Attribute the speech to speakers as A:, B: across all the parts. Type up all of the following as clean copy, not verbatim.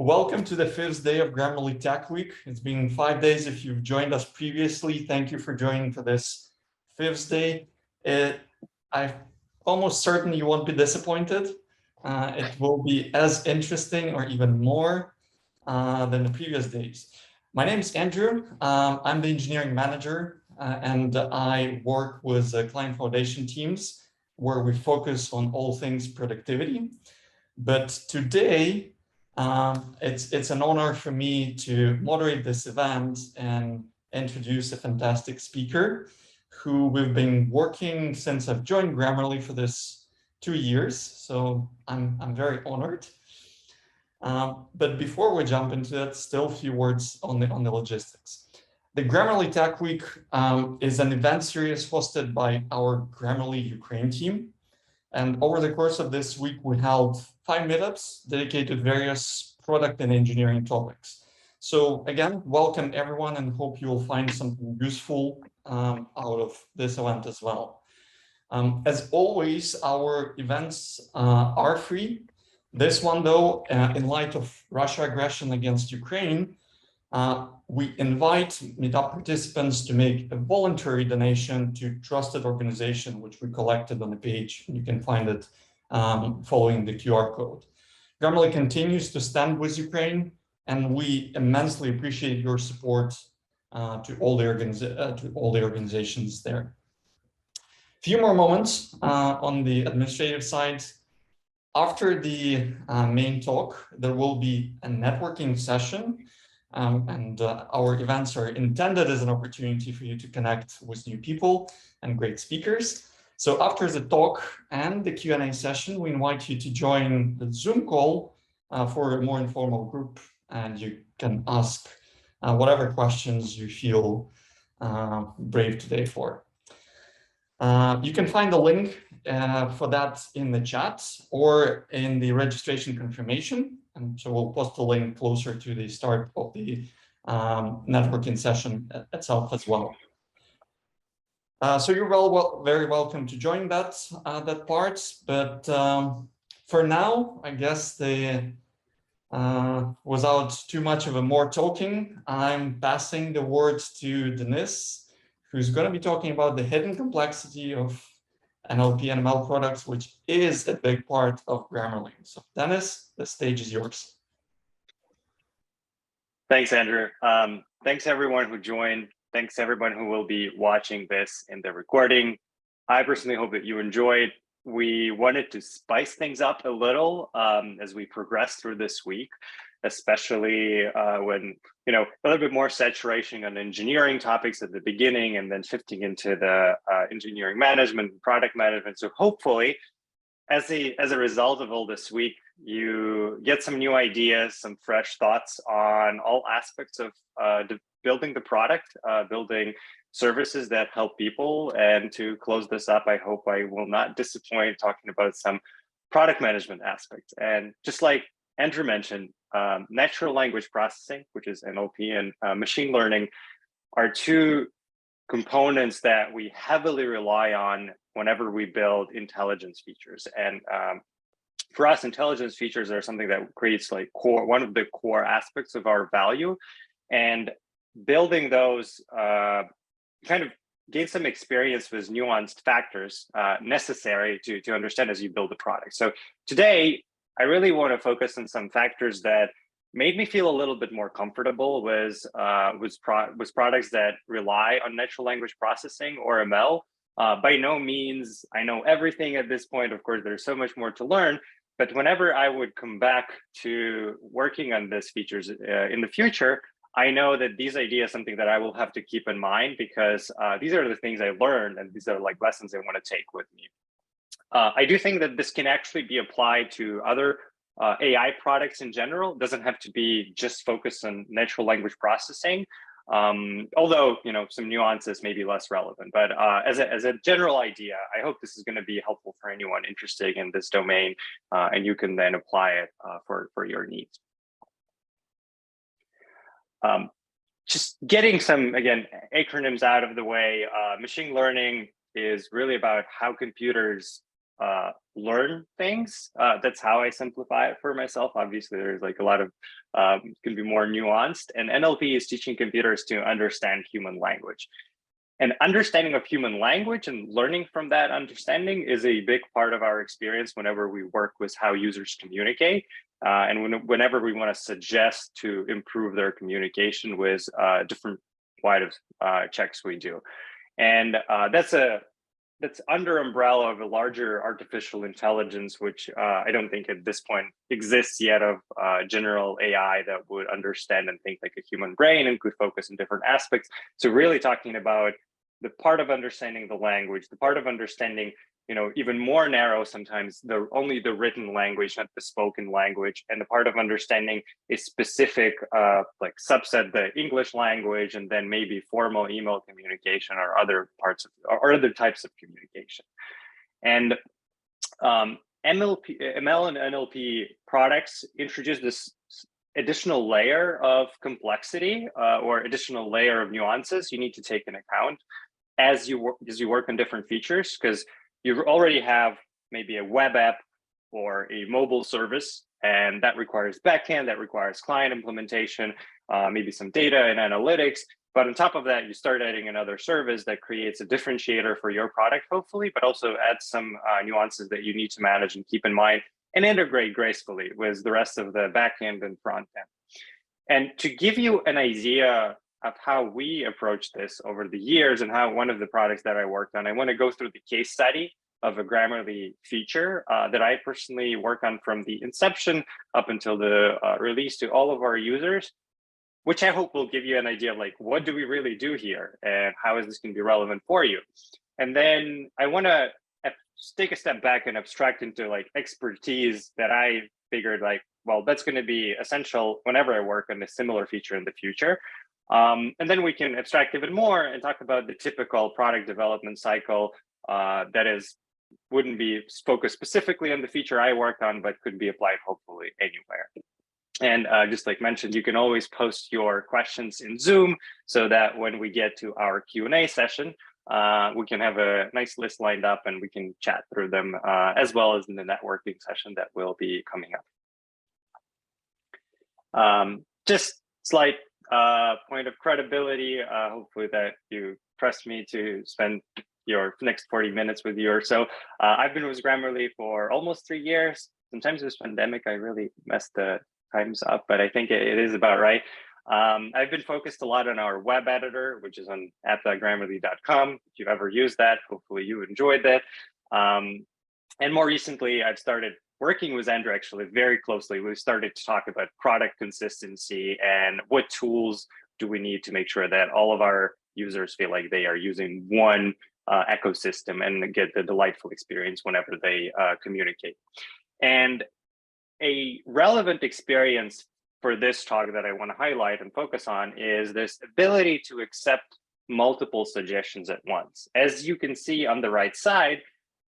A: Welcome to the fifth day of Grammarly Tech Week. It's been 5 days. If you've joined us previously, thank you for joining for this fifth day. I'm almost certain you won't be disappointed. It will be as interesting or even more than the previous days. My name is Andrew. I'm the engineering manager, and I work with client foundation teams where we focus on all things productivity. But today, it's an honor for me to moderate this event and introduce a fantastic speaker who we've been working since I've joined Grammarly for this 2 years. So I'm very honored. But before we jump into that, still a few words on the logistics. The Grammarly Tech Week is an event series hosted by our Grammarly Ukraine team. And over the course of this week, we held 5 meetups dedicated to various product and engineering topics. So again, welcome everyone, and hope you will find something useful out of this event as well. As always, our events are free. This one, though, in light of Russia aggression against Ukraine, we invite meetup participants to make a voluntary donation to trusted organization, which we collected on the page. You can find it following the QR code. Grammarly continues to stand with Ukraine, and we immensely appreciate your support to all the organizations there. A few more moments on the administrative side. After the main talk, there will be a networking session. Our events are intended as an opportunity for you to connect with new people and great speakers. So after the talk and the Q&A session, we invite you to join the Zoom call for a more informal group, and you can ask whatever questions you feel brave today for. You can find the link for that in the chat or in the registration confirmation. And so we'll post the link closer to the start of the networking session itself as well. So you're very welcome to join that part. But for now, I guess without too much of a more talking, I'm passing the words to Denise, who's going to be talking about the hidden complexity of NLP and ML products, which is a big part of Grammarly. So Dennis, the stage is yours.
B: Thanks, Andrew. Thanks everyone who joined. Thanks everyone who will be watching this in the recording. I personally hope that you enjoyed. We wanted to spice things up a little as we progress through this week, especially when, a little bit more saturation on engineering topics at the beginning and then shifting into the engineering management and product management. So hopefully, as a result of all this week, you get some new ideas, some fresh thoughts on all aspects of building the product, building services that help people. And to close this up, I hope I will not disappoint talking about some product management aspects. And just like Andrew mentioned, natural language processing, which is NLP, and machine learning are two components that we heavily rely on whenever we build intelligence features. And for us, intelligence features are something that creates one of the core aspects of our value. And building those kind of gain some experience with nuanced factors necessary to understand as you build the product. So today, I really want to focus on some factors that made me feel a little bit more comfortable with products that rely on natural language processing or ML. By no means I know everything at this point. Of course, there's so much more to learn. But whenever I would come back to working on these features in the future, I know that these ideas are something that I will have to keep in mind, because these are the things I learned, and these are like lessons I want to take with me. I do think that this can actually be applied to other AI products in general. It doesn't have to be just focused on natural language processing, although some nuances may be less relevant. But as a general idea, I hope this is going to be helpful for anyone interested in this domain, and you can then apply it for your needs. Just getting some, again, acronyms out of the way. Machine learning is really about how computers learn things. That's how I simplify it for myself. Obviously, there's like a lot of can be more nuanced, and NLP is teaching computers to understand human language. And understanding of human language and learning from that understanding is a big part of our experience whenever we work with how users communicate. And whenever we want to suggest to improve their communication with different wide of checks we do. And that's under umbrella of a larger artificial intelligence, which I don't think at this point exists yet, of general AI that would understand and think like a human brain and could focus on different aspects. So really talking about the part of understanding the language, the part of understanding, even more narrow sometimes, only the written language, not the spoken language, and the part of understanding a specific like subset, the English language, and then maybe formal email communication or other parts of, or other types of communication. And ML and NLP products introduce this additional layer of complexity or additional layer of nuances you need to take into account as you work on different features, because you already have maybe a web app or a mobile service, and that requires backend, that requires client implementation, maybe some data and analytics. But on top of that, you start adding another service that creates a differentiator for your product, hopefully, but also adds some nuances that you need to manage and keep in mind and integrate gracefully with the rest of the backend and front end. And to give you an idea of how we approach this over the years and how one of the products that I worked on, I want to go through the case study of a Grammarly feature that I personally work on from the inception up until the release to all of our users, which I hope will give you an idea of like, what do we really do here and how is this going to be relevant for you? And then I want to take a step back and abstract into like expertise that I figured like, well, that's going to be essential whenever I work on a similar feature in the future. And then we can abstract even more and talk about the typical product development cycle that wouldn't be focused specifically on the feature I work on, but could be applied hopefully anywhere. And just like mentioned, you can always post your questions in Zoom so that when we get to our Q&A session, we can have a nice list lined up and we can chat through them as well as in the networking session that will be coming up. Just slight point of credibility, hopefully that you trust me to spend your next 40 minutes with you or so. I've been with Grammarly for almost 3 years. Sometimes this pandemic, I really messed the times up, but I think it is about right. I've been focused a lot on our web editor, which is on app.grammarly.com. If you've ever used that, hopefully you enjoyed that. And more recently, I've started working with Andrew actually very closely. We started to talk about product consistency and what tools do we need to make sure that all of our users feel like they are using one ecosystem and get the delightful experience whenever they communicate. And a relevant experience for this talk that I want to highlight and focus on is this ability to accept multiple suggestions at once. As you can see on the right side,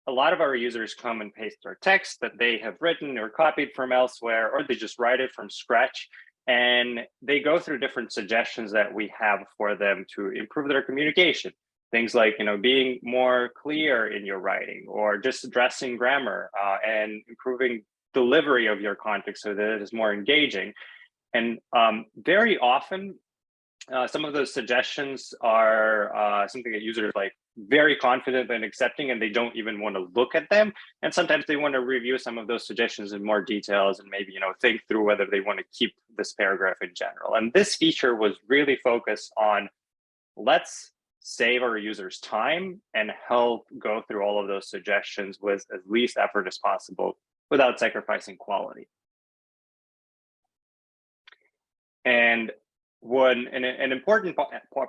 B: a lot of our users come and paste their text that they have written or copied from elsewhere, or they just write it from scratch. And they go through different suggestions that we have for them to improve their communication. Things like, being more clear in your writing, or just addressing grammar and improving delivery of your content so that it is more engaging. And very often, some of those suggestions are something that users like very confident in accepting, and they don't even want to look at them. And sometimes they want to review some of those suggestions in more details and maybe think through whether they want to keep this paragraph in general. And this feature was really focused on let's save our users time and help go through all of those suggestions with as least effort as possible without sacrificing quality. And an important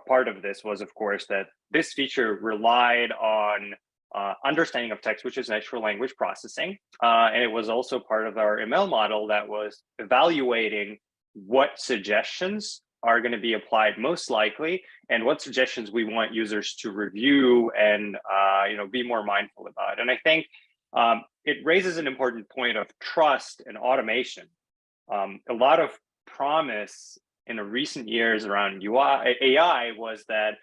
B: part of this was, of course, that this feature relied on understanding of text, which is natural language processing. And it was also part of our ML model that was evaluating what suggestions are going to be applied most likely and what suggestions we want users to review and be more mindful about. And I think it raises an important point of trust and automation. A lot of promise in the recent years around AI was that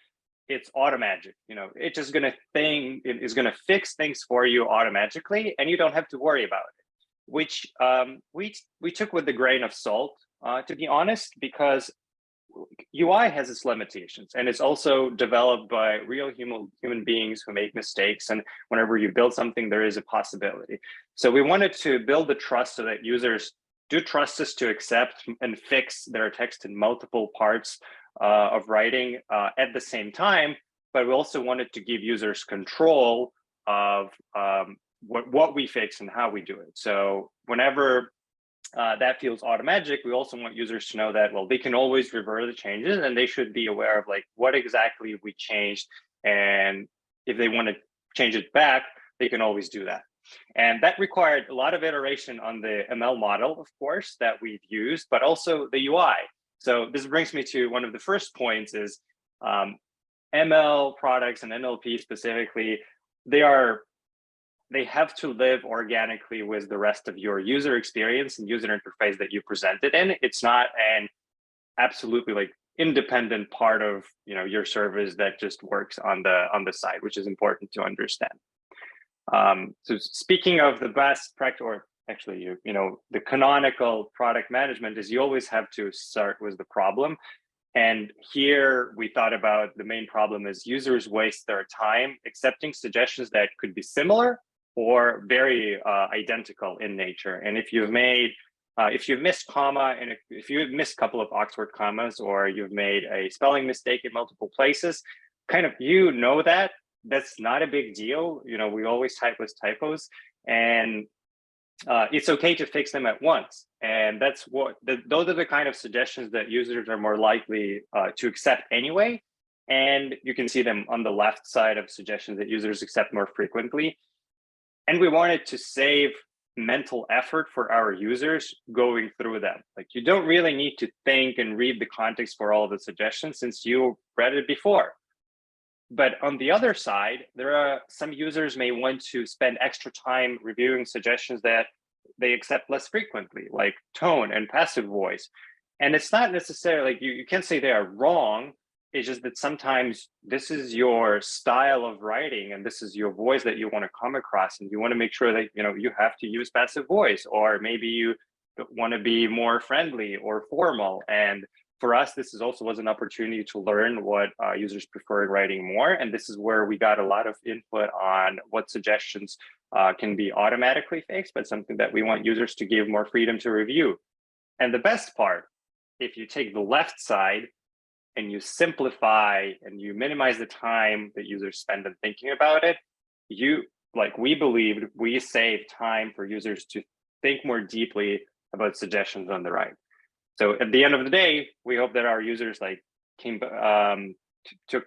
B: it's automatic. It's just gonna it is gonna fix things for you automatically, and you don't have to worry about it. Which we took with a grain of salt, to be honest, because UI has its limitations, and it's also developed by real human beings who make mistakes. And whenever you build something, there is a possibility. So we wanted to build the trust so that users do trust us to accept and fix their text in multiple parts of writing at the same time. But we also wanted to give users control of what we fix and how we do it. So whenever that feels automatic, we also want users to know that, well, they can always revert the changes, and they should be aware of like what exactly we changed. And if they want to change it back, they can always do that. And that required a lot of iteration on the ML model, of course, that we've used, but also the UI. So this brings me to one of the first points is ML products and NLP specifically, they have to live organically with the rest of your user experience and user interface that you presented in. It's not an absolutely like independent part of your service that just works on the side, which is important to understand. So speaking of the best practice, or actually, the canonical product management is you always have to start with the problem. And here we thought about the main problem is users waste their time accepting suggestions that could be similar or very identical in nature. And if you've missed comma, and if you've missed a couple of Oxford commas, or you've made a spelling mistake in multiple places, that's not a big deal. We always type with typos, and it's okay to fix them at once. And those are the kind of suggestions that users are more likely to accept anyway. And you can see them on the left side of suggestions that users accept more frequently. And we wanted to save mental effort for our users going through them. Like, you don't really need to think and read the context for all of the suggestions since you read it before. But on the other side, there are some users may want to spend extra time reviewing suggestions that they accept less frequently, like tone and passive voice. And it's not necessarily like you can't say they are wrong. It's just that sometimes this is your style of writing and this is your voice that you want to come across, and you want to make sure that you have to use passive voice, or maybe you want to be more friendly or formal. And for us, this also was an opportunity to learn what users prefer in writing more. And this is where we got a lot of input on what suggestions can be automatically fixed, but something that we want users to give more freedom to review. And the best part, if you take the left side and you simplify and you minimize the time that users spend in thinking about it, we believed we save time for users to think more deeply about suggestions on the right. So at the end of the day, we hope that our users took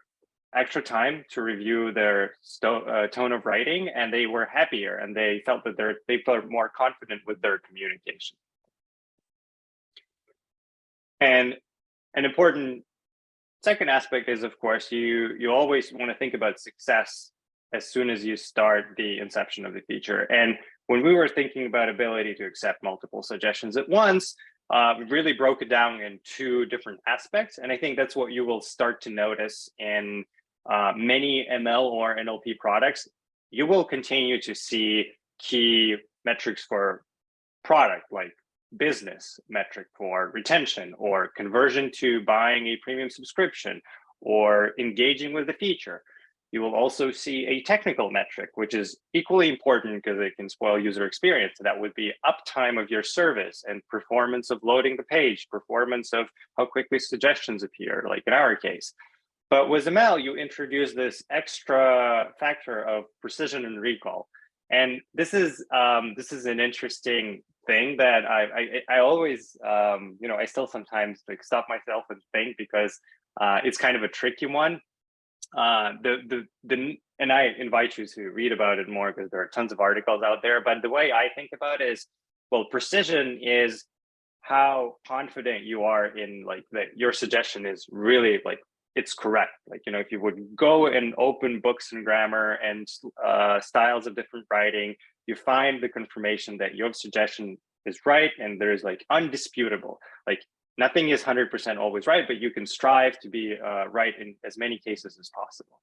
B: extra time to review their tone of writing, and they were happier, and they felt that they felt more confident with their communication. And an important second aspect is, of course, you always want to think about success as soon as you start the inception of the feature. And when we were thinking about ability to accept multiple suggestions at once, we really broke it down in two different aspects. And I think that's what you will start to notice in many ML or NLP products. You will continue to see key metrics for product, like business metric for retention, or conversion to buying a premium subscription, or engaging with the feature. You will also see a technical metric, which is equally important because it can spoil user experience. That would be uptime of your service and performance of loading the page, performance of how quickly suggestions appear, like in our case. But with ML, you introduce this extra factor of precision and recall. And this is an interesting thing that I always, I still sometimes stop myself and think, because it's kind of a tricky one. And I invite you to read about it more, because there are tons of articles out there. But the way I think about it is, well, precision is how confident you are in that your suggestion is really it's correct. If you would go and open books and grammar and styles of different writing, you find the confirmation that your suggestion is right, and there's undisputable. Nothing is 100% always right, but you can strive to be right in as many cases as possible.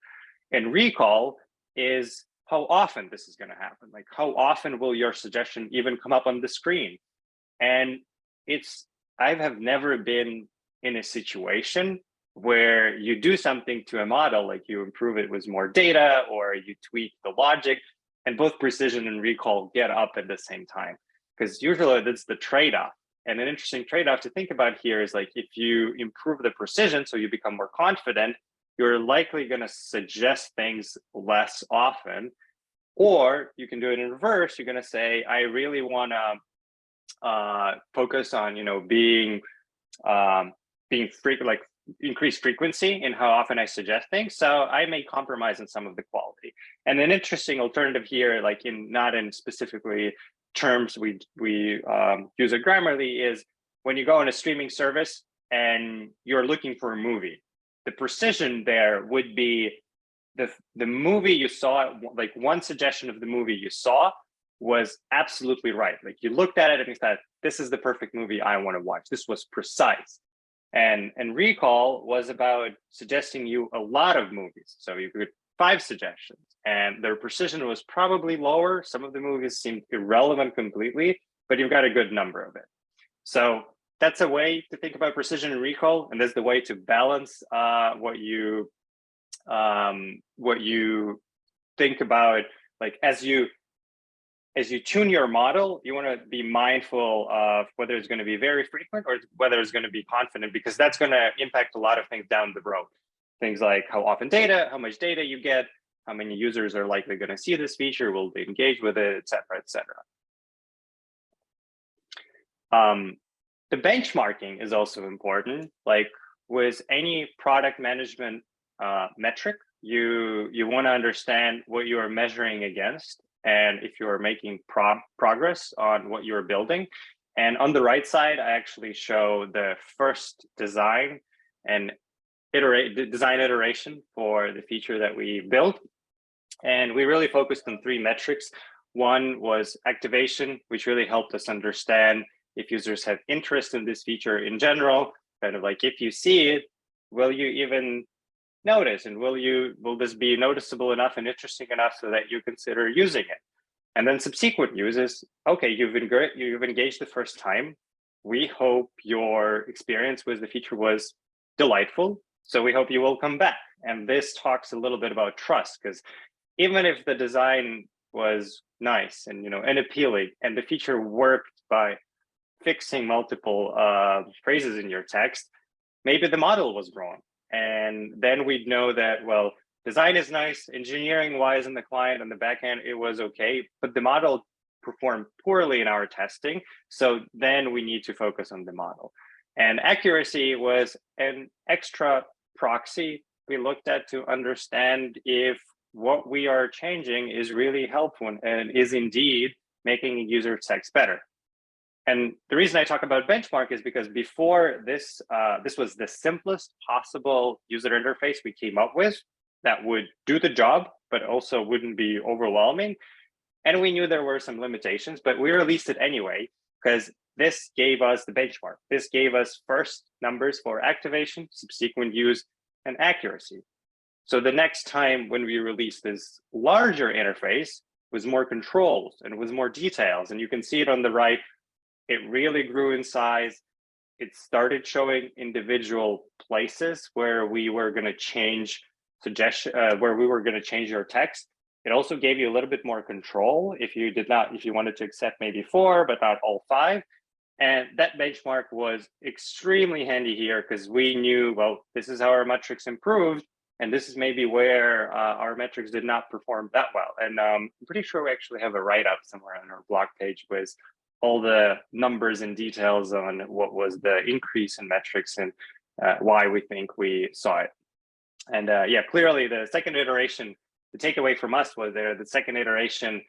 B: And recall is how often this is going to happen. Like, how often will your suggestion even come up on the screen? And I have never been in a situation where you do something to a model, like you improve it with more data or you tweak the logic, and both precision and recall get up at the same time. Because usually that's the trade-off. And an interesting trade-off to think about here is, like, if you improve the precision, so you become more confident, you're likely going to suggest things less often. Or you can do it in reverse. You're going to say, I really want to focus on, being like increased frequency in how often I suggest things. So I may compromise on some of the quality. And an interesting alternative here, like not in specifically terms we use it Grammarly, is when you go on a streaming service and you're looking for a movie, the precision there would be the movie you saw, like one suggestion of the movie you saw was absolutely right. Like, you looked at it and you thought, this is the perfect movie I want to watch. This was precise. And recall was about suggesting you a lot of movies. So you could 5 suggestions, and their precision was probably lower. Some of the movies seemed irrelevant completely, but you've got a good number of it. So that's a way to think about precision and recall, and that's the way to balance what you think about. Like, as you tune your model, you want to be mindful of whether it's going to be very frequent or whether it's going to be confident, because that's going to impact a lot of things down the road. Things like how much data you get, how many users are likely going to see this feature, will they engage with it, et cetera, et cetera. The benchmarking is also important. Like, with any product management metric, you want to understand what you are measuring against, and if you are making progress on what you're building. And on the right side, I actually show the first design iteration for the feature that we built. And we really focused on 3 metrics. One was activation, which really helped us understand if users have interest in this feature in general. Kind of like, if you see it, will you even notice, and will this be noticeable enough and interesting enough so that you consider using it? And then subsequent uses, okay, you've engaged the first time. We hope your experience with the feature was delightful, so we hope you will come back. And this talks a little bit about trust, because even if the design was nice and and appealing, and the feature worked by fixing multiple phrases in your text, maybe the model was wrong. And then we'd know that, well, design is nice, engineering wise in the client and the backend, it was okay, but the model performed poorly in our testing. So then we need to focus on the model. And accuracy was an extra proxy we looked at to understand if what we are changing is really helpful and is indeed making user text better. And the reason I talk about benchmark is because before this, this was the simplest possible user interface we came up with that would do the job, but also wouldn't be overwhelming. And we knew there were some limitations, but we released it anyway, because this gave us the benchmark. This gave us first numbers for activation, subsequent use, and accuracy. So the next time when we release this larger interface with more controls and with more details, and you can see it on the right, it really grew in size. It started showing individual places where we were going to change where we were going to change your text. It also gave you a little bit more control if you wanted to accept maybe 4, but not all 5. And that benchmark was extremely handy here, because we knew, well, this is how our metrics improved, and this is maybe where our metrics did not perform that well. And I'm pretty sure we actually have a write-up somewhere on our blog page with all the numbers and details on what was the increase in metrics and why we think we saw it. And yeah, clearly the second iteration, the takeaway from us was the second iteration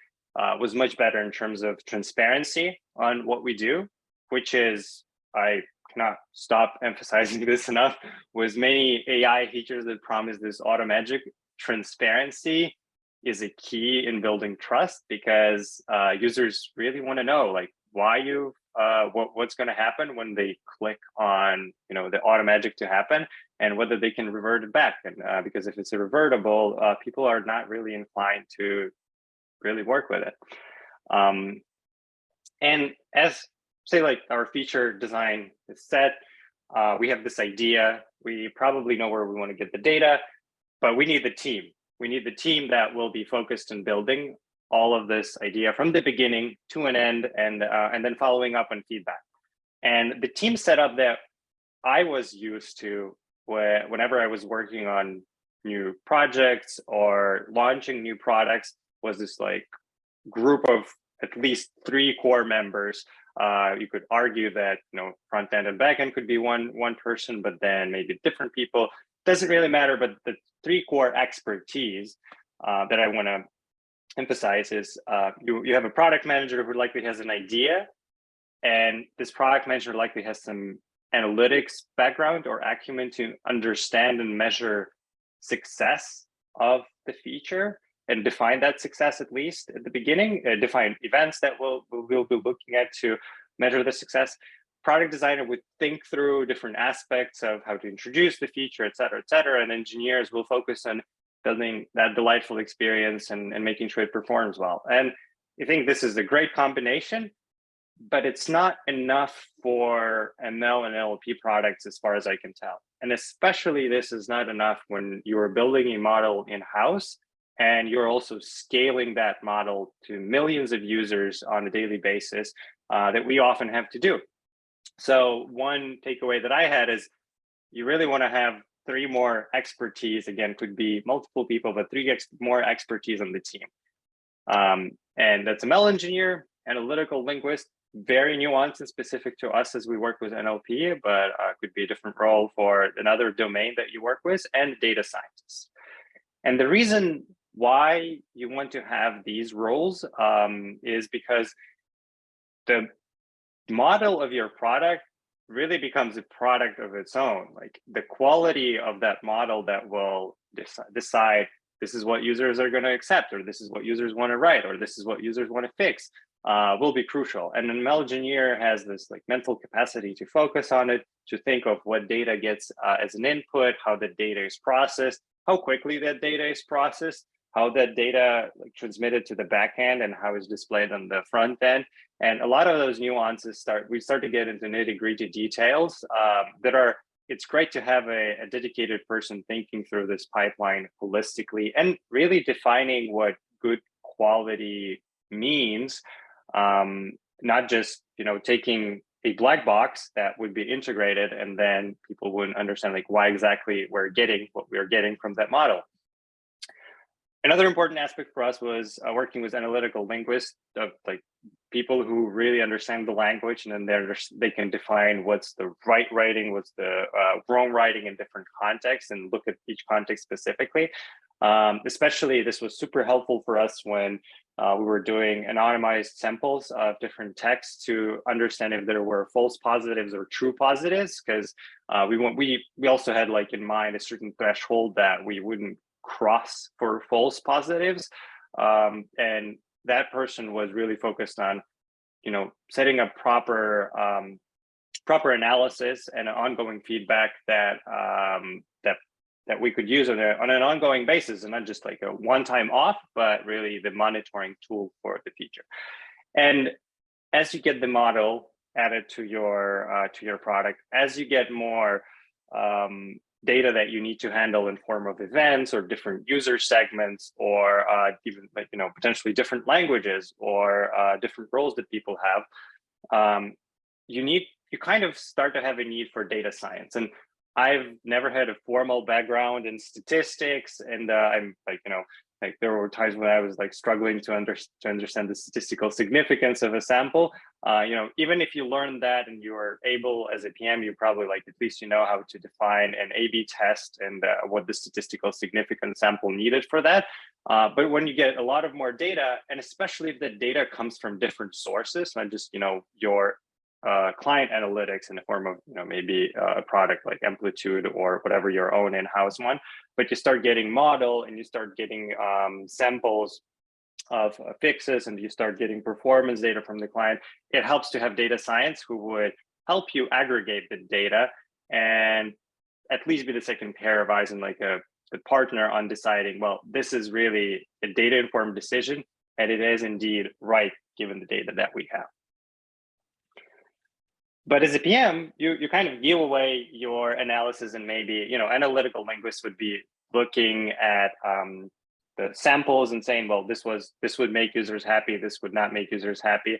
B: was much better in terms of transparency on what we do, which is, I cannot stop emphasizing this enough, with many AI features that promise this auto magic. Transparency is a key in building trust, because users really want to know, like, why you what's going to happen when they click on, the automagic to happen, and whether they can revert it back. And because if it's a revertible, people are not really inclined to really work with it. And as say, like our feature design is set, we have this idea. We probably know where we want to get the data, but we need the team. We need the team that will be focused on building all of this idea from the beginning to an end, and then following up on feedback. And the team setup that I was used to whenever I was working on new projects or launching new products was this like group of at least 3 core members. You could argue that front end and back end could be one person, but then maybe different people. Doesn't really matter. But the 3 core expertise that I want to emphasize is you have a product manager who likely has an idea, and this product manager likely has some analytics background or acumen to understand and measure success of the feature and define that success, at least at the beginning, define events that we'll be looking at to measure the success. Product designer would think through different aspects of how to introduce the feature, et cetera, and engineers will focus on building that delightful experience and making sure it performs well. And I think this is a great combination, but it's not enough for ML and NLP products as far as I can tell. And especially this is not enough when you are building a model in-house and you're also scaling that model to millions of users on a daily basis that we often have to do. So one takeaway that I had is you really want to have 3 more expertise. Again, could be multiple people, but 3 more expertise on the team. And that's ML engineer, analytical linguist, very nuanced and specific to us as we work with NLP, but could be a different role for another domain that you work with, and data scientists. And the reason why you want to have these roles is because the model of your product really becomes a product of its own. Like the quality of that model that will decide this is what users are going to accept, or this is what users want to write, or this is what users want to fix, will be crucial. And an ML engineer has this like mental capacity to focus on it, to think of what data gets as an input, how the data is processed, how quickly that data is processed, how that data transmitted to the back end, and how it's displayed on the front end. And a lot of those nuances we start to get into nitty-gritty details that are, it's great to have a dedicated person thinking through this pipeline holistically and really defining what good quality means, not just taking a black box that would be integrated and then people wouldn't understand like why exactly we're getting what we're getting from that model. Another important aspect for us was working with analytical linguists, of like people who really understand the language, and then they can define what's the right writing, what's the wrong writing in different contexts, and look at each context specifically. Especially this was super helpful for us when we were doing anonymized samples of different texts to understand if there were false positives or true positives, because we also had like in mind a certain threshold that we wouldn't cross for false positives, and that person was really focused on setting up proper analysis and ongoing feedback that we could use on an ongoing basis, and not just like a one-time off, but really the monitoring tool for the feature. And as you get the model added to your product, as you get more data that you need to handle in form of events or different user segments, or even like potentially different languages or different roles that people have, you kind of start to have a need for data science. And I've never had a formal background in statistics, and I'm like there were times when I was like struggling to understand the statistical significance of a sample. Even if you learn that and you are able as a PM, you probably like at least how to define an A/B test and what the statistical significance sample needed for that. But when you get a lot of more data, and especially if the data comes from different sources, not just your client analytics in the form of maybe a product like Amplitude or whatever your own in-house one, but you start getting model and you start getting samples of fixes and you start getting performance data from the client, it helps to have data science who would help you aggregate the data and at least be the second pair of eyes and like a partner on deciding, well, this is really a data informed decision and it is indeed right given the data that we have. But as a PM, you kind of give away your analysis, and maybe, you know, analytical linguists would be looking at the samples and saying, well, this would make users happy, this would not make users happy.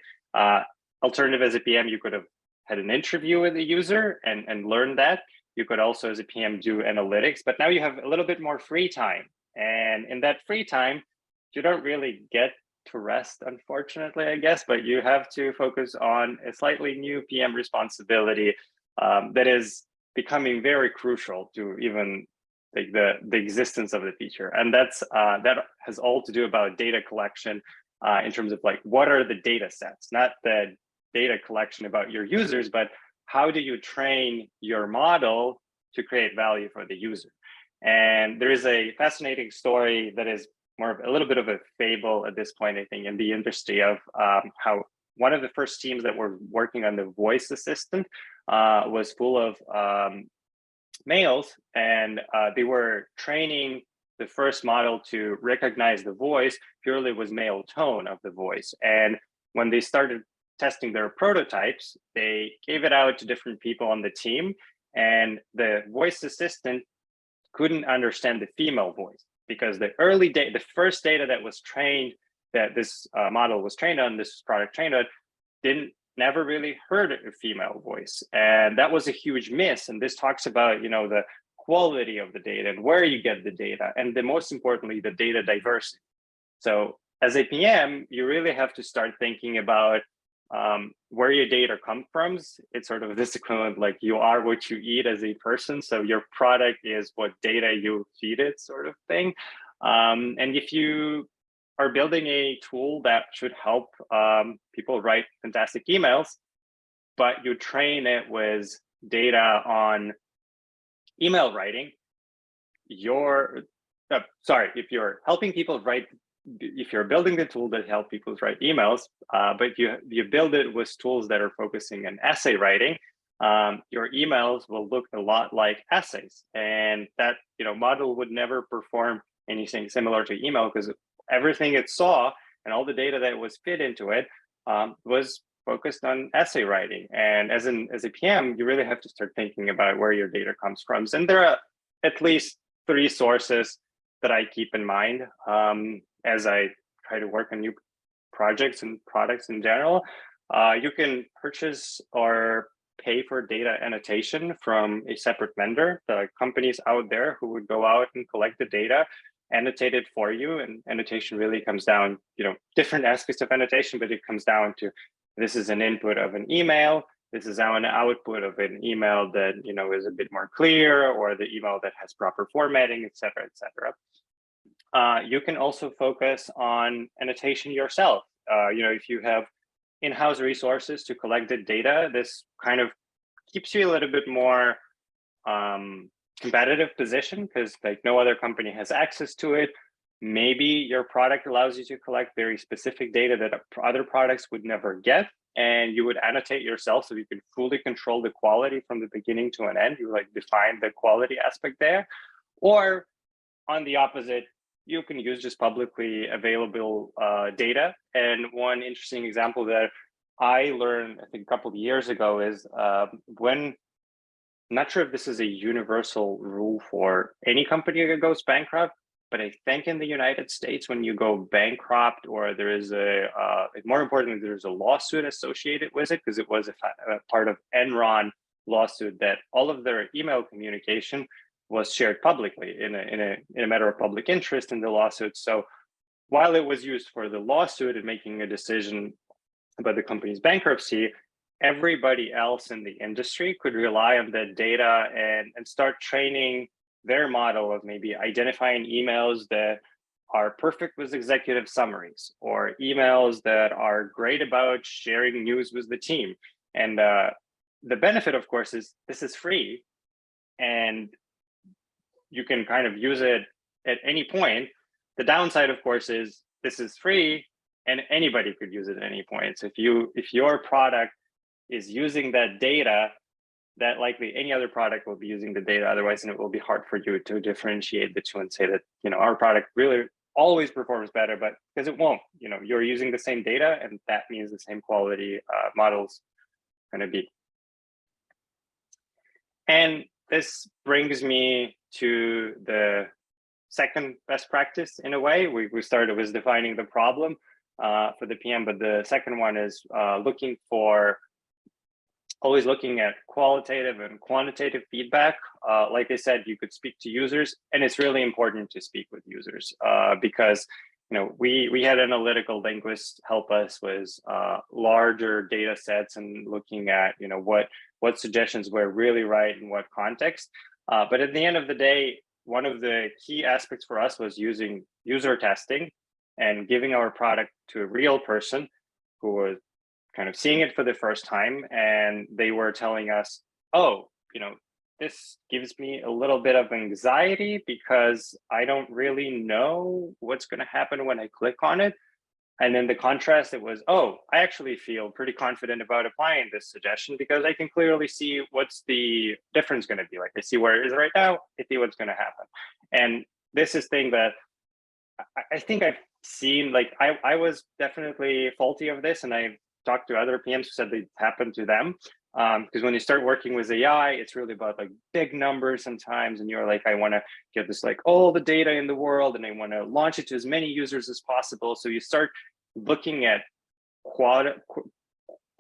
B: Alternative, as a PM, you could have had an interview with the user and learned that. You could also, as a PM, do analytics, but now you have a little bit more free time. And in that free time, you don't really get to rest, unfortunately, I guess, but you have to focus on a slightly new PM responsibility that is becoming very crucial to even like the existence of the feature. And that's that has all to do about data collection in terms of like, what are the data sets, not the data collection about your users, but how do you train your model to create value for the user? And there is a fascinating story that is more of a little bit of a fable at this point, I think, in the industry of how one of the first teams that were working on the voice assistant was full of males, and they were training the first model to recognize the voice purely with male tone of the voice. And when they started testing their prototypes, they gave it out to different people on the team, and the voice assistant couldn't understand the female voice, because the early data, the first data that was trained, that this model was trained on, this product trained on, never really heard a female voice. And that was a huge miss. And this talks about, you know, the quality of the data and where you get the data, and the most importantly, the data diversity. So as a PM, you really have to start thinking about where your data come from. It's sort of this equivalent, like you are what you eat as a person. So your product is what data you feed it, sort of thing. And if you are building a tool that should help people write fantastic emails, but you train it with data on email writing, if you're helping people write, if you're building the tool that help people write emails, but you build it with tools that are focusing on essay writing, your emails will look a lot like essays, and that, you know, model would never perform anything similar to email, because everything it saw and all the data that was fit into it was focused on essay writing. And as a PM, you really have to start thinking about where your data comes from. And there are at least 3 sources that I keep in mind as I try to work on new projects and products in general. You can purchase or pay for data annotation from a separate vendor. There are companies out there who would go out and collect the data, annotate it for you. And annotation really comes down, you know, different aspects of annotation, but it comes down to, this is an input of an email, this is an output of an email that, you know, is a bit more clear, or the email that has proper formatting, et cetera, et cetera. You can also focus on annotation yourself. You know, if you have in-house resources to collect the data, this kind of keeps you a little bit more competitive position, because like no other company has access to it. Maybe your product allows you to collect very specific data that other products would never get, and you would annotate yourself so you can fully control the quality from the beginning to an end. You like define the quality aspect there. Or on the opposite, you can use just publicly available data. And one interesting example that I learned, I think, a couple of years ago is when, I'm not sure if this is a universal rule for any company that goes bankrupt, but I think in the United States, when you go bankrupt, or there is more importantly, there's a lawsuit associated with it, because it was a part of Enron lawsuit, that all of their email communication was shared publicly in a matter of public interest in the lawsuit. So while it was used for the lawsuit and making a decision about the company's bankruptcy, everybody else in the industry could rely on that data and start training their model of maybe identifying emails that are perfect with executive summaries, or emails that are great about sharing news with the team. And the benefit, of course, is this is free, and you can kind of use it at any point. The downside, of course, is this is free and anybody could use it at any point. So if your product is using that data, that likely any other product will be using the data otherwise, and it will be hard for you to differentiate the two and say that, our product really always performs better, but because it won't, you're using the same data, and that means the same quality models going to be. And this brings me to the second best practice in a way. We started with defining the problem for the PM, but the second one is always looking at qualitative and quantitative feedback. Like I said, you could speak to users, and it's really important to speak with users because we had analytical linguists help us with larger data sets and looking at what suggestions were really right in what context. But at the end of the day, one of the key aspects for us was using user testing and giving our product to a real person who was kind of seeing it for the first time, and they were telling us, oh, this gives me a little bit of anxiety because I don't really know what's going to happen when I click on it. And then the contrast, it was, oh, I actually feel pretty confident about applying this suggestion because I can clearly see what's the difference going to be. Like, I see where it is right now, I see what's going to happen. And this is thing that I think I've seen, like, I was definitely faulty of this, and I've talked to other PMs who said it happened to them. Because when you start working with AI, it's really about like big numbers sometimes, and you're like, I want to get this like all the data in the world, and I want to launch it to as many users as possible. So you start looking at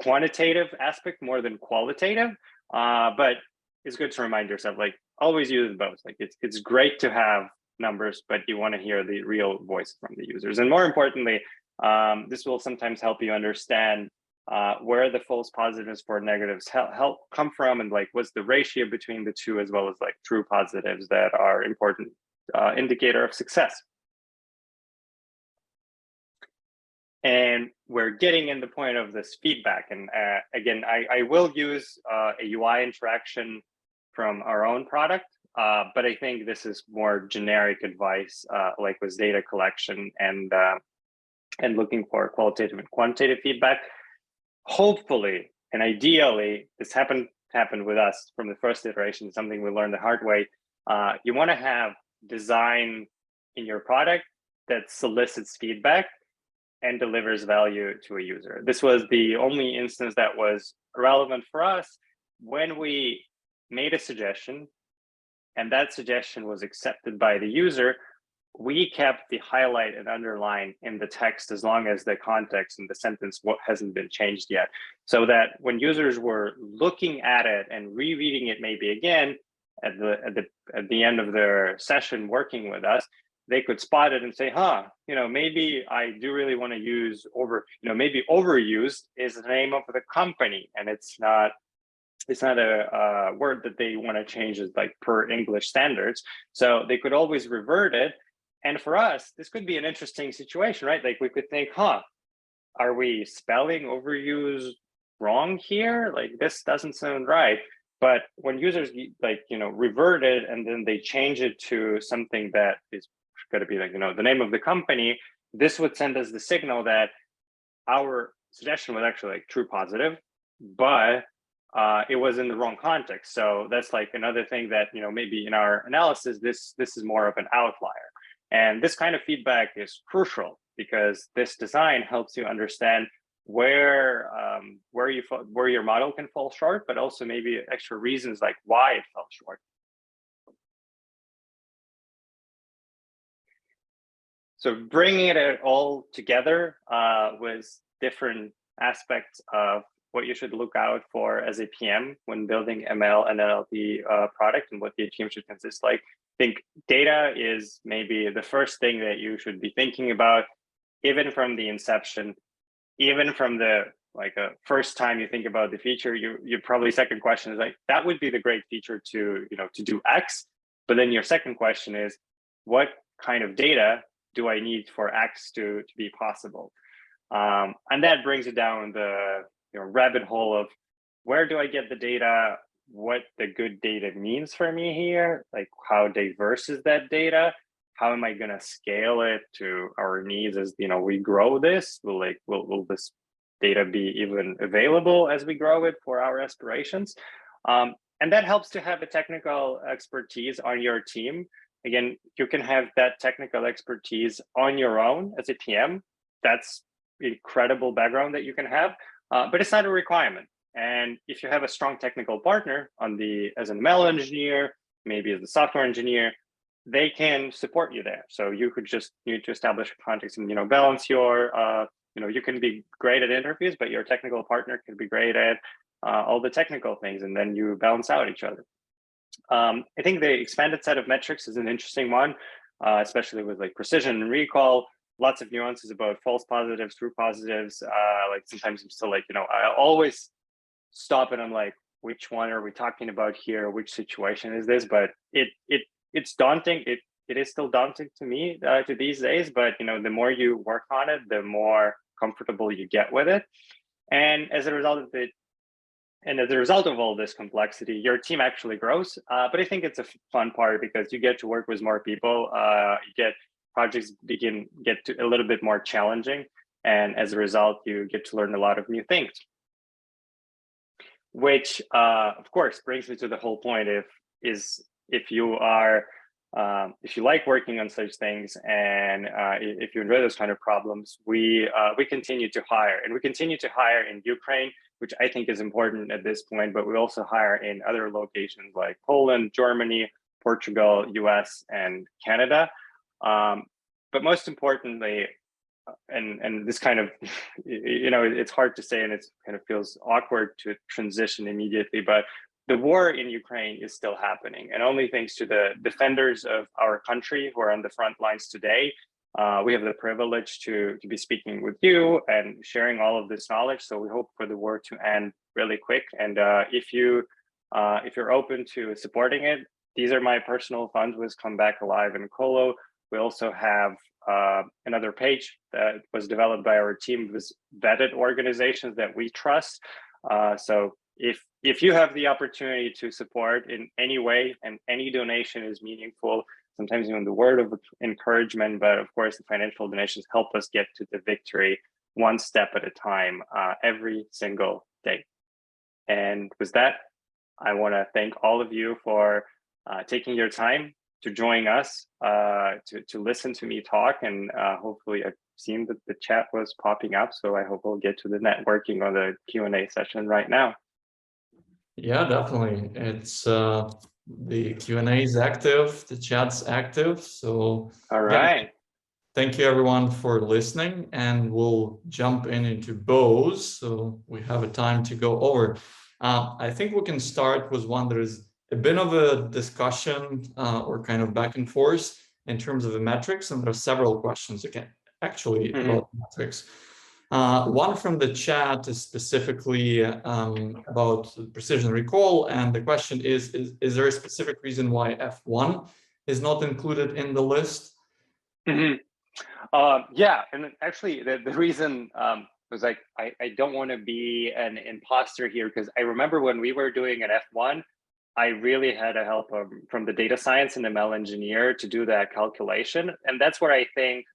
B: quantitative aspect more than qualitative. But it's good to remind yourself, like, always use both. Like, it's great to have numbers, but you want to hear the real voice from the users. And more importantly, this will sometimes help you understand where the false positives for negatives help come from, and like what's the ratio between the two, as well as like true positives that are important indicator of success. And we're getting in the point of this feedback. And again, I will use a UI interaction from our own product, but I think this is more generic advice, like with data collection and looking for qualitative and quantitative feedback. Hopefully, and ideally, this happened with us from the first iteration, something we learned the hard way. You want to have design in your product that solicits feedback and delivers value to a user. This was the only instance that was relevant for us when we made a suggestion and that suggestion was accepted by the user. We kept the highlight and underline in the text as long as the context and the sentence hasn't been changed yet, so that when users were looking at it and rereading it maybe again at the end of their session working with us, they could spot it and say, maybe I do really want to use maybe overused is the name of the company, and it's not a word that they want to change as like per English standards. So they could always revert it. And for us, this could be an interesting situation, right? Like, we could think, are we spelling overuse wrong here? Like, this doesn't sound right. But when users revert it and then they change it to something that is going to be like, the name of the company, this would send us the signal that our suggestion was actually like true positive, but it was in the wrong context. So that's like another thing that, maybe in our analysis, this is more of an outlier. And this kind of feedback is crucial because this design helps you understand where your model can fall short, but also maybe extra reasons like why it fell short. So bringing it all together with different aspects of what you should look out for as a PM when building ML and NLP product and what the team should consist like. I think data is maybe the first thing that you should be thinking about, even from the inception, even from the first time you think about the feature. Your probably second question is like, that would be the great feature to do X, but then your second question is, what kind of data do I need for X to be possible? And that brings it down the rabbit hole of where do I get the data, what the good data means for me here, like how diverse is that data, how am I going to scale it to our needs as we grow this? Will this data be even available as we grow it for our aspirations? And that helps to have a technical expertise on your team. Again, you can have that technical expertise on your own as a PM. That's incredible background that you can have, but it's not a requirement. And if you have a strong technical partner as an ML engineer, maybe as a software engineer, they can support you there. So you could just need to establish a context and balance your you can be great at interviews, but your technical partner can be great at all the technical things, and then you balance out each other. I think the expanded set of metrics is an interesting one, especially with like precision and recall. Lots of nuances about false positives, true positives. Like sometimes I'm still like, I always stop and I'm like, which one are we talking about here? Which situation is this? But it's daunting. It is still daunting to me to these days, but the more you work on it, the more comfortable you get with it. And as a result of all this complexity, your team actually grows. But I think it's a fun part because you get to work with more people. Projects get to a little bit more challenging, and as a result, you get to learn a lot of new things. Which, of course, brings me to the whole point: if you like working on such things, and if you enjoy those kind of problems, we continue to hire, and we continue to hire in Ukraine, which I think is important at this point. But we also hire in other locations like Poland, Germany, Portugal, US, and Canada. But most importantly, and this kind of, it's hard to say, and it kind of feels awkward to transition immediately, but the war in Ukraine is still happening. And only thanks to the defenders of our country who are on the front lines today, we have the privilege to be speaking with you and sharing all of this knowledge. So we hope for the war to end really quick. And if you're open to supporting it, these are my personal funds with Come Back Alive and Colo. We also have another page that was developed by our team with vetted organizations that we trust. So if you have the opportunity to support in any way, and any donation is meaningful, sometimes even the word of encouragement, but of course the financial donations help us get to the victory one step at a time, every single day. And with that, I want to thank all of you for taking your time to join us, to listen to me talk, and hopefully I've seen that the chat was popping up, so I hope we'll get to the networking or the Q&A session right now.
A: Yeah, definitely. It's the Q&A is active, the chat's active. So
B: all right.
A: Thank you everyone for listening, and we'll jump into bows. So we have a time to go over. I think we can start with one that is a bit of a discussion or kind of back and forth in terms of the metrics, and there are several questions again, actually, about metrics. One from the chat is specifically about precision recall, and the question is there a specific reason why F1 is not included in the list?
B: Yeah, and actually the reason was like, I don't want to be an imposter here, because I remember when we were doing an F1, I really had a help from the data science and ML engineer to do that calculation. And that's where I think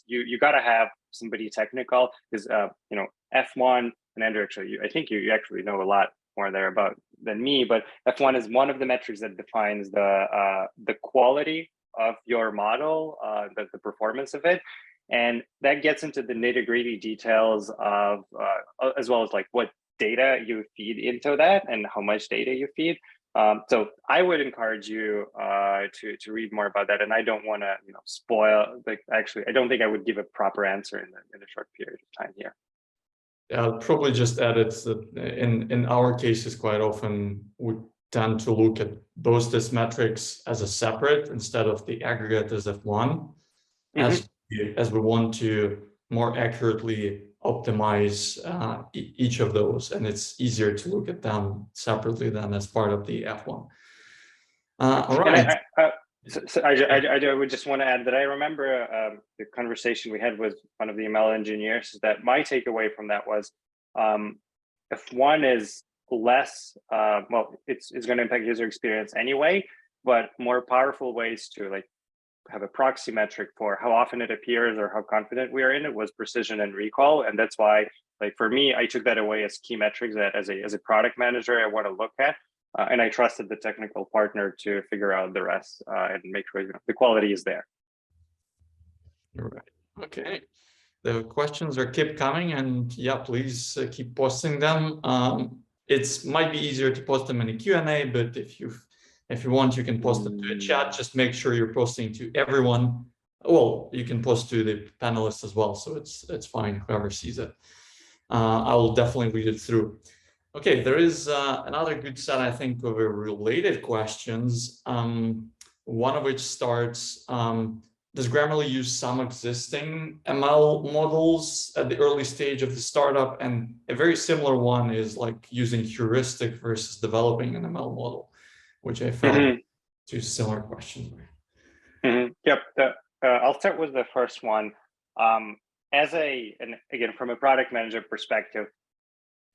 B: you got to have somebody technical, because F1, and Andrew, actually, I think you actually know a lot more there about than me, but F1 is one of the metrics that defines the quality of your model, the performance of it. And that gets into the nitty-gritty details of, as well as like what data you feed into that and how much data you feed. So I would encourage you to read more about that. And I don't want to spoil, like, actually, I don't think I would give a proper answer in a short period of time here.
A: Yeah, I'll probably just add it that in our cases, quite often we tend to look at both these metrics as a separate instead of the aggregate as F1, as we want to more accurately optimize each of those, and it's easier to look at them separately than as part of the F1. All right.
B: So I would just want to add that I remember the conversation we had with one of the ML engineers, that my takeaway from that was F1 is less, well, it's going to impact user experience anyway, but more powerful ways to like have a proxy metric for how often it appears or how confident we are in it was precision and recall. And that's why, like for me, I took that away as key metrics that as a product manager, I want to look at. And I trusted the technical partner to figure out the rest and make sure the quality is there.
A: All right. Okay. The questions are keep coming, and yeah, please keep posting them. It's might be easier to post them in a Q&A, but if you want, you can post them to a chat. Just make sure you're posting to everyone. Well, you can post to the panelists as well, so it's fine, whoever sees it. I will definitely read it through. Okay, there is another good set, I think, of related questions. One of which starts, does Grammarly use some existing ML models at the early stage of the startup? And a very similar one is like using heuristic versus developing an ML model, which I found two similar questions.
B: Yep. I'll start with the first one. And again, from a product manager perspective,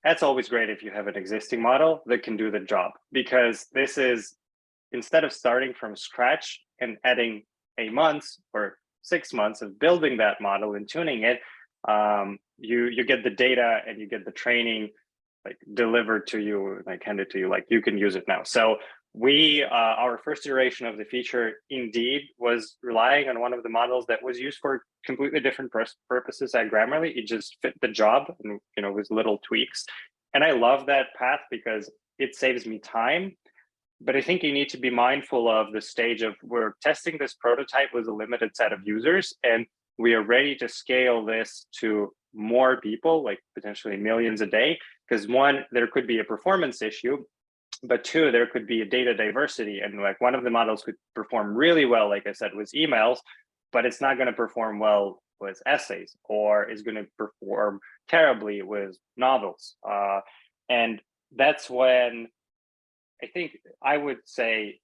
B: that's always great if you have an existing model that can do the job, because this is, instead of starting from scratch and adding 8 months or 6 months of building that model and tuning it, you get the data and you get the training like delivered to you, like handed to you, like you can use it now. So we, our first iteration of the feature indeed was relying on one of the models that was used for completely different purposes at Grammarly. It just fit the job, and with little tweaks. And I love that path because it saves me time. But I think you need to be mindful of the stage of we're testing this prototype with a limited set of users, and we are ready to scale this to more people, like potentially millions a day. Because one, there could be a performance issue, but two, there could be a data diversity. And like one of the models could perform really well, like I said, with emails, but it's not going to perform well with essays, or is going to perform terribly with novels. And that's when I think I would say,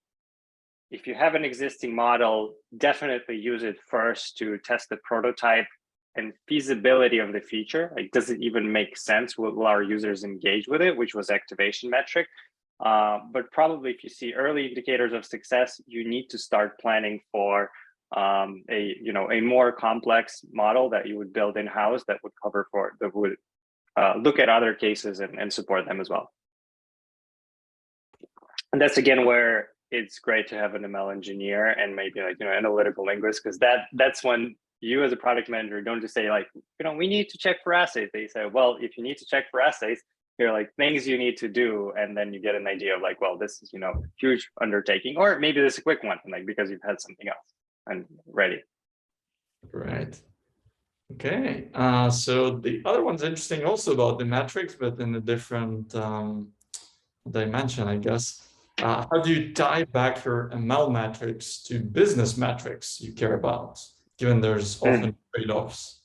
B: if you have an existing model, definitely use it first to test the prototype and feasibility of the feature. Like, does it even make sense? Will our users engage with it? Which was activation metric. But probably if you see early indicators of success, you need to start planning for a more complex model that you would build in-house that would look at other cases and support them as well. And that's again where it's great to have an ML engineer and maybe analytical linguist, because that's when you as a product manager don't just say like, we need to check for essays. They say, well, if you need to check for essays, here are like things you need to do, and then you get an idea of like, well, this is huge undertaking, or maybe this is a quick one, like because you've had something else and ready.
A: Right. Okay. So the other one's interesting also about the metrics, but in a different dimension, I guess. How do you tie back your ML metrics to business metrics you care about, given there's often trade-offs?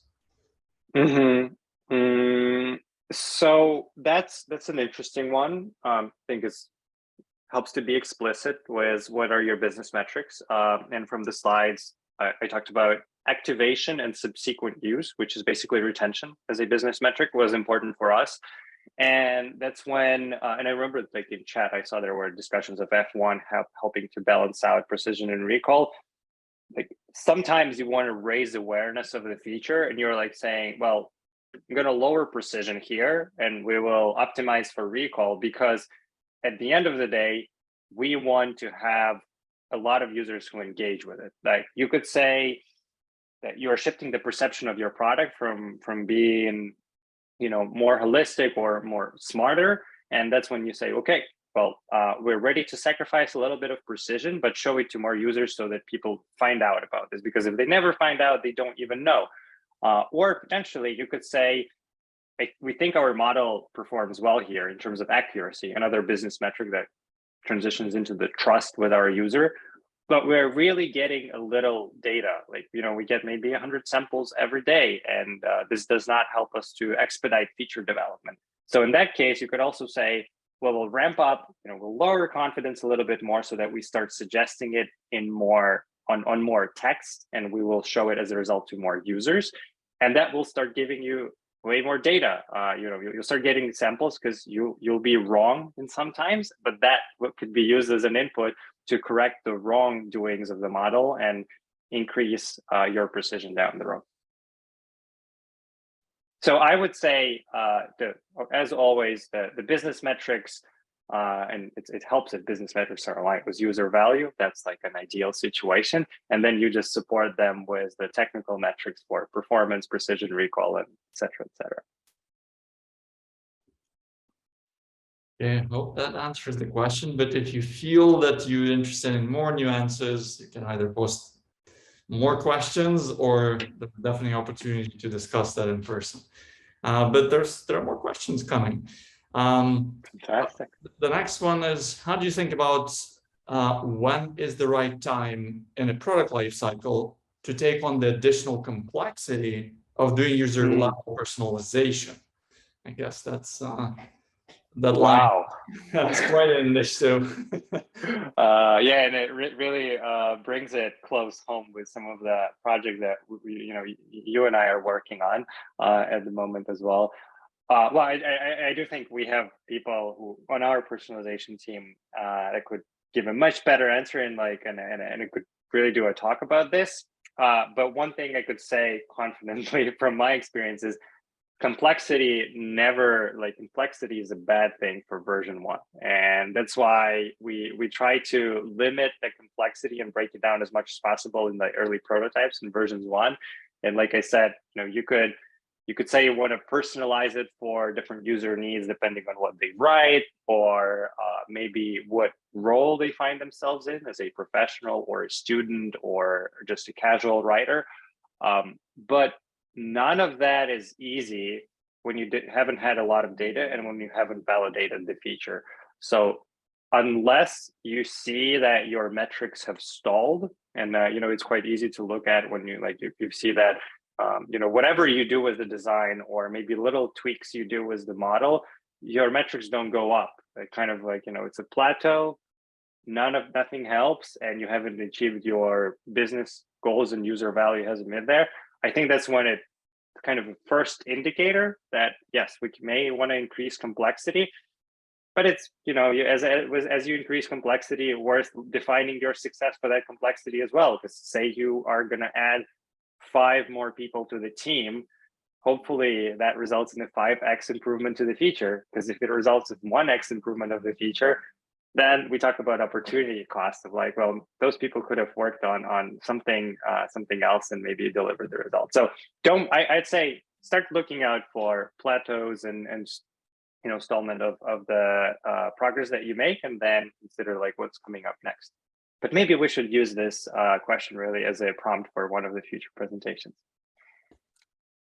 B: So that's an interesting one. I think it helps to be explicit with what are your business metrics. And from the slides, I talked about activation and subsequent use, which is basically retention as a business metric, was important for us. And that's when, and I remember like in chat, I saw there were discussions of F1 helping to balance out precision and recall. Like sometimes you want to raise awareness of the feature, and you're like saying, well, I'm going to lower precision here and we will optimize for recall, because at the end of the day, we want to have a lot of users who engage with it. Like you could say that you are shifting the perception of your product from being more holistic or more smarter. And that's when you say, okay, well, we're ready to sacrifice a little bit of precision, but show it to more users so that people find out about this. Because if they never find out, they don't even know. Or potentially you could say, we think our model performs well here in terms of accuracy, another business metric that transitions into the trust with our user. But we're really getting a little data, like, we get maybe 100 samples every day, and this does not help us to expedite feature development. So in that case, you could also say, well, we'll ramp up, we'll lower confidence a little bit more so that we start suggesting it in more on more text, and we will show it as a result to more users. And that will start giving you way more data. You'll start getting samples because you'll be wrong in sometimes, but that could be used as an input to correct the wrongdoings of the model and increase your precision down the road. So I would say, as always, the business metrics, and it helps if business metrics are aligned with user value. That's like an ideal situation. And then you just support them with the technical metrics for performance, precision, recall, and et cetera, et cetera.
A: Yeah, I hope that answers the question. But if you feel that you're interested in more nuances, you can either post more questions or there's definitely opportunity to discuss that in person. But there are more questions coming.
B: Fantastic.
A: The next one is, how do you think about when is the right time in a product lifecycle to take on the additional complexity of doing user level personalization? I guess that's that
B: wow.
A: line. That's quite an initiative.
B: Yeah, and it really brings it close home with some of the projects that you and I are working on at the moment as well. Well, I do think we have people who on our personalization team that could give a much better answer and it could really do a talk about this. But one thing I could say confidently from my experience is complexity is a bad thing for version 1. And that's why we try to limit the complexity and break it down as much as possible in the early prototypes in versions 1. And like I said, you could say you want to personalize it for different user needs depending on what they write, or maybe what role they find themselves in as a professional or a student or just a casual writer. But none of that is easy when you haven't had a lot of data and when you haven't validated the feature. So unless you see that your metrics have stalled, and it's quite easy to look at when you see that whatever you do with the design or maybe little tweaks you do with the model, your metrics don't go up. Kind of it's a plateau. Nothing helps, and you haven't achieved your business goals and user value hasn't been there. I think that's when it's kind of a first indicator that yes, we may want to increase complexity, but it's as you increase complexity, worth defining your success for that complexity as well. Because say you are going to add 5 more people to the team, hopefully that results in a 5x improvement to the feature. Because if it results in 1x improvement of the feature, then we talk about opportunity cost of those people could have worked on something else and maybe delivered the result. So I'd say start looking out for plateaus and stallment of the progress that you make, and then consider what's coming up next. But maybe we should use this question really as a prompt for one of the future presentations.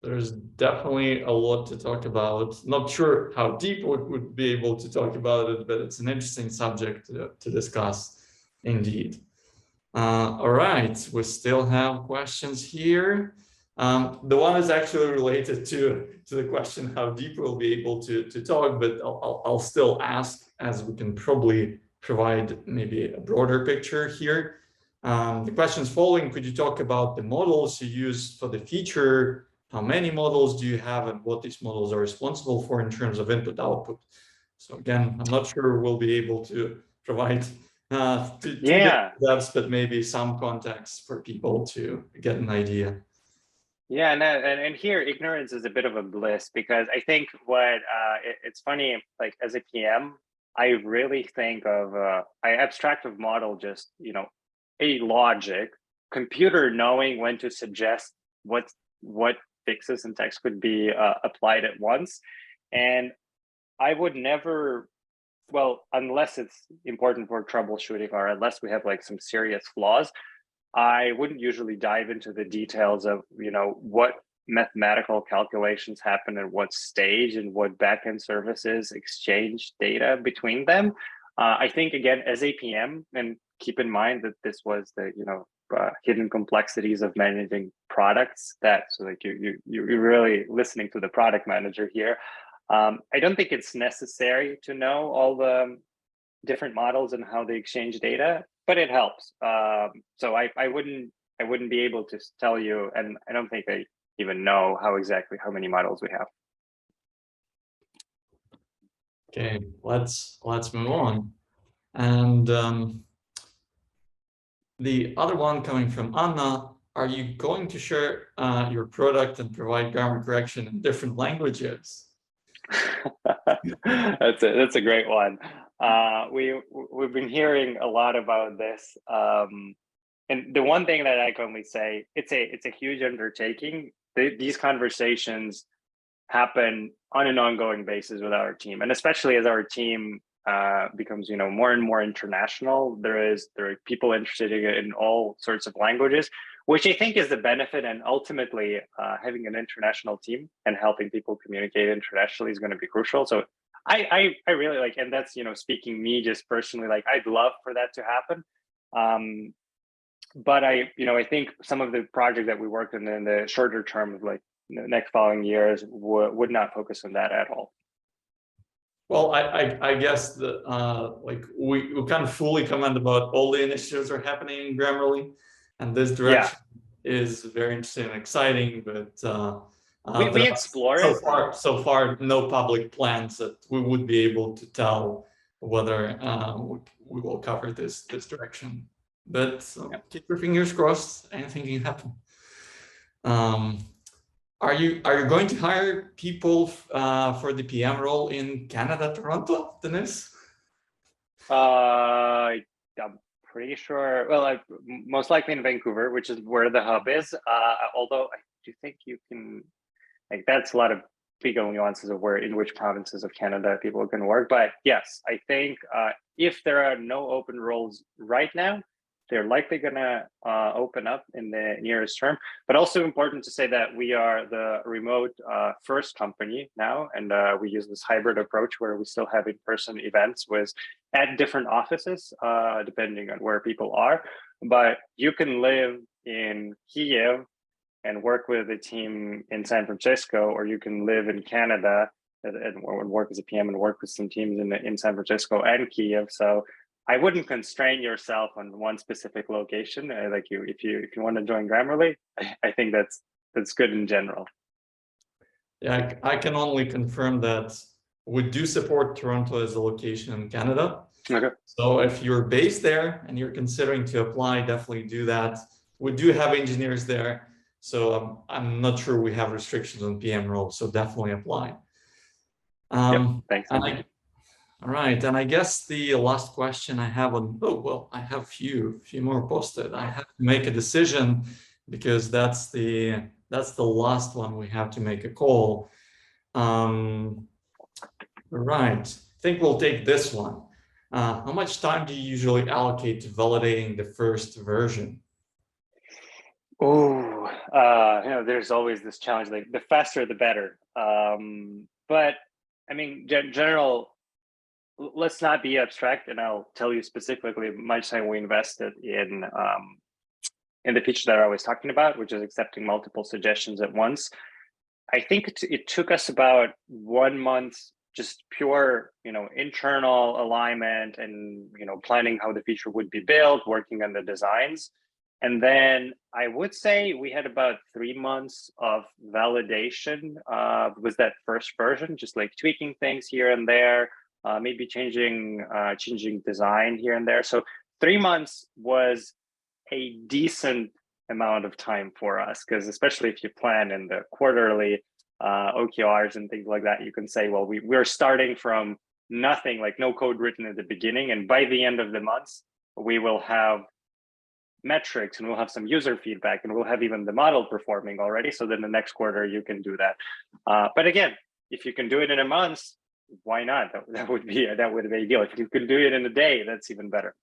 A: There's definitely a lot to talk about. Not sure how deep we would be able to talk about it, but it's an interesting subject to discuss indeed. All right, we still have questions here. The one is actually related to the question how deep we'll be able to talk, but I'll still ask, as we can probably provide maybe a broader picture here. The question is following: could you talk about the models you use for the feature? How many models do you have, and what these models are responsible for in terms of input output? So again, I'm not sure we'll be able to provide depths, but maybe some context for people to get an idea.
B: Yeah, and here ignorance is a bit of a bliss, because I think it's funny, as a PM, I really think of I abstract of model just a logic, computer knowing when to suggest what fixes and text could be applied at once. And I would never, unless it's important for troubleshooting or unless we have some serious flaws, I wouldn't usually dive into the details of what mathematical calculations happen at what stage and what backend services exchange data between them. I think, again, as a PM, and keep in mind that this was the hidden complexities of managing products, you're really listening to the product manager here. I don't think it's necessary to know all the different models and how they exchange data, but it helps. So I wouldn't be able to tell you, and I don't think I even know how many models we have.
A: Okay, let's move on. And the other one coming from Anna are you going to share your product and provide grammar correction in different languages?
B: That's a great one. We've been hearing a lot about this, and the one thing that I can only say, it's a huge undertaking. These conversations happen on an ongoing basis with our team, and especially as our team becomes more and more international. There are people interested in all sorts of languages, which I think is the benefit. And ultimately, having an international team and helping people communicate internationally is going to be crucial. So I really like, and that's speaking me just personally, like I'd love for that to happen. But I think some of the projects that we worked on in the shorter term of like the next following years would not focus on that at all.
A: Well, I guess that like we kind of fully comment about all the initiatives are happening in Grammarly, and this direction is very interesting and exciting. But
B: we explore it.
A: So far, no public plans that we would be able to tell whether we will cover this direction. But keep your fingers crossed. Anything can happen. Are you going to hire people for the PM role in Canada, Toronto, Dennis?
B: I'm pretty sure. Well, most likely in Vancouver, which is where the hub is. Although I do think you can, like, that's a lot of legal nuances of in which provinces of Canada people can work. But yes, I think if there are no open roles right now, they're likely going to open up in the nearest term. But also important to say that we are the remote first company now, and we use this hybrid approach where we still have in-person events at different offices, depending on where people are. But you can live in Kiev and work with a team in San Francisco, or you can live in Canada and work as a PM and work with some teams in San Francisco and Kiev. So I wouldn't constrain yourself on one specific location. If you want to join Grammarly, I think that's good in general.
A: Yeah, I can only confirm that we do support Toronto as a location in Canada.
B: Okay.
A: So if you're based there and you're considering to apply, definitely do that. We do have engineers there, so I'm not sure we have restrictions on PM roles. So definitely apply.
B: Thanks.
A: All right, and I guess the last question I have I have a few more posted. I have to make a decision because that's the last one we have to make a call. Right, I think we'll take this one. How much time do you usually allocate to validating the first version?
B: Oh, there's always this challenge, like the faster the better. But I mean, general. Let's not be abstract, and I'll tell you specifically much time we invested in the feature that I was talking about, which is accepting multiple suggestions at once. I think it took us about 1 month, just pure, internal alignment and, planning how the feature would be built, working on the designs. And then I would say we had about 3 months of validation with that first version, just like tweaking things here and there. Maybe changing design here and there. So 3 months was a decent amount of time for us, because especially if you plan in the quarterly OKRs and things like that, you can say, well, we're starting from nothing, like no code written at the beginning, and by the end of the month, we will have metrics and we'll have some user feedback and we'll have even the model performing already. So then the next quarter you can do that. But again, if you can do it in a month, why not? That would be ideal. If you could do it in a day, that's even better.